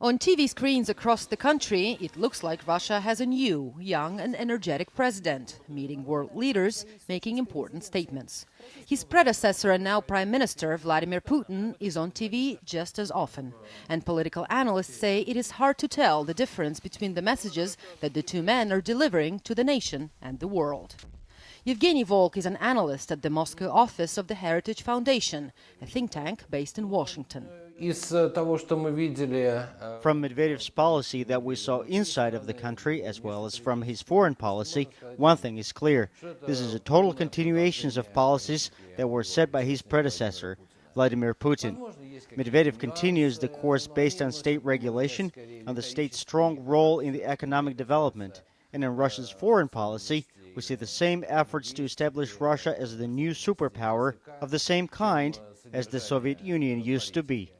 On TV screens across the country, it looks like Russia has a new, young and energetic president, meeting world leaders, making important statements. His predecessor and now Prime Minister, Vladimir Putin, is on TV just as often. And political analysts say it is hard to tell the difference between the messages that the two men are delivering to the nation and the world. Yevgeny Volk is an analyst at the Moscow office of the Heritage Foundation, a think tank based in Washington. From Medvedev's policy that we saw inside of the country, as well as from his foreign policy, one thing is clear. This is a total continuation of policies that were set by his predecessor, Vladimir Putin. Medvedev continues the course based on state regulation, on the state's strong role in the economic development. And in Russia's foreign policy, we see the same efforts to establish Russia as the new superpower of the same kind as the Soviet Union used to be.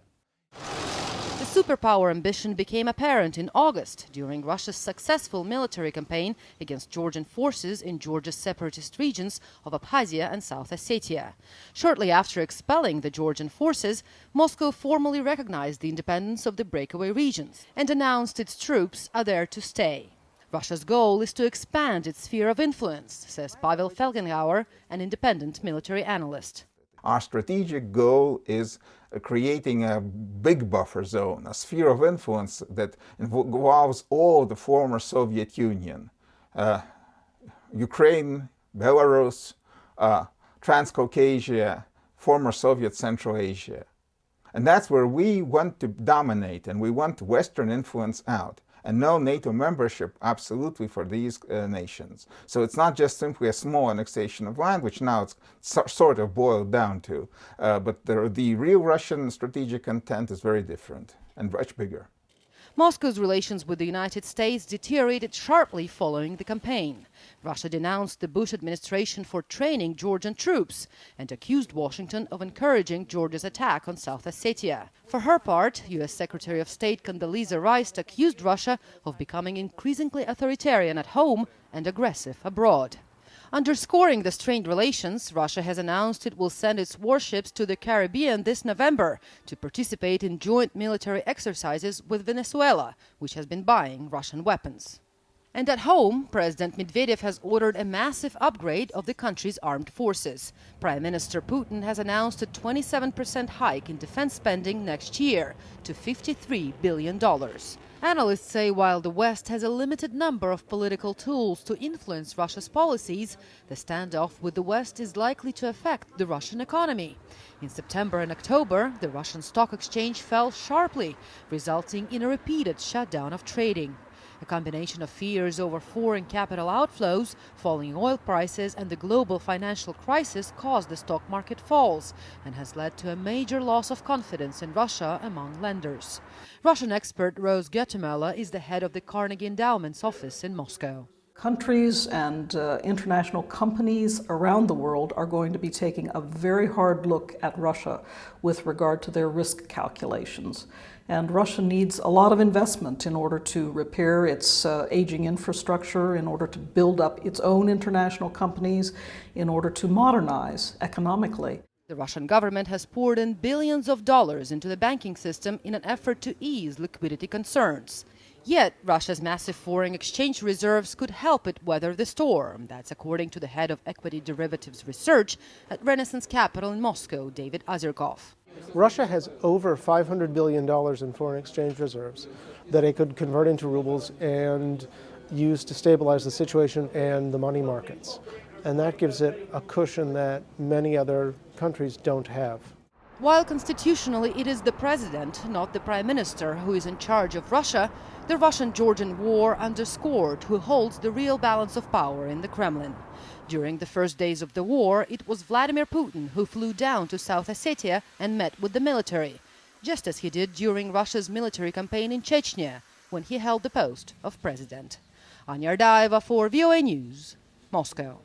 The superpower ambition became apparent in August during Russia's successful military campaign against Georgian forces in Georgia's separatist regions of Abkhazia and South Ossetia. Shortly after expelling the Georgian forces, Moscow formally recognized the independence of the breakaway regions and announced its troops are there to stay. Russia's goal is to expand its sphere of influence, says Pavel Felgenhauer, an independent military analyst. Our strategic goal is creating a big buffer zone, a sphere of influence that involves all the former Soviet Union, Ukraine, Belarus, Transcaucasia, former Soviet Central Asia. And that's where we want to dominate, and we want Western influence out. And no NATO membership, absolutely, for these nations. So it's not just simply a small annexation of land, which now it's sort of boiled down to. But the real Russian strategic intent is very different and much bigger. Moscow's relations with the United States deteriorated sharply following the campaign. Russia denounced the Bush administration for training Georgian troops and accused Washington of encouraging Georgia's attack on South Ossetia. For her part, U.S. Secretary of State Condoleezza Rice accused Russia of becoming increasingly authoritarian at home and aggressive abroad. Underscoring the strained relations, Russia has announced it will send its warships to the Caribbean this November to participate in joint military exercises with Venezuela, which has been buying Russian weapons. And at home, President Medvedev has ordered a massive upgrade of the country's armed forces. Prime Minister Putin has announced a 27% hike in defense spending next year to $53 billion. Analysts say while the West has a limited number of political tools to influence Russia's policies, the standoff with the West is likely to affect the Russian economy. In September and October, the Russian stock exchange fell sharply, resulting in a repeated shutdown of trading. A combination of fears over foreign capital outflows, falling oil prices and the global financial crisis caused the stock market falls and has led to a major loss of confidence in Russia among lenders. Russian expert Rose Guatemala is the head of the Carnegie Endowment's office in Moscow. Countries and international companies around the world are going to be taking a very hard look at Russia with regard to their risk calculations. And Russia needs a lot of investment in order to repair its aging infrastructure, in order to build up its own international companies, in order to modernize economically. The Russian government has poured in billions of dollars into the banking system in an effort to ease liquidity concerns. Yet, Russia's massive foreign exchange reserves could help it weather the storm. That's according to the head of equity derivatives research at Renaissance Capital in Moscow, David Azerkov. Russia has over $500 billion in foreign exchange reserves that it could convert into rubles and use to stabilize the situation and the money markets. And that gives it a cushion that many other countries don't have. While constitutionally it is the president, not the prime minister, who is in charge of Russia, the Russian-Georgian war underscored who holds the real balance of power in the Kremlin. During the first days of the war, it was Vladimir Putin who flew down to South Ossetia and met with the military, just as he did during Russia's military campaign in Chechnya, when he held the post of president. Anya Ardayeva for VOA News, Moscow.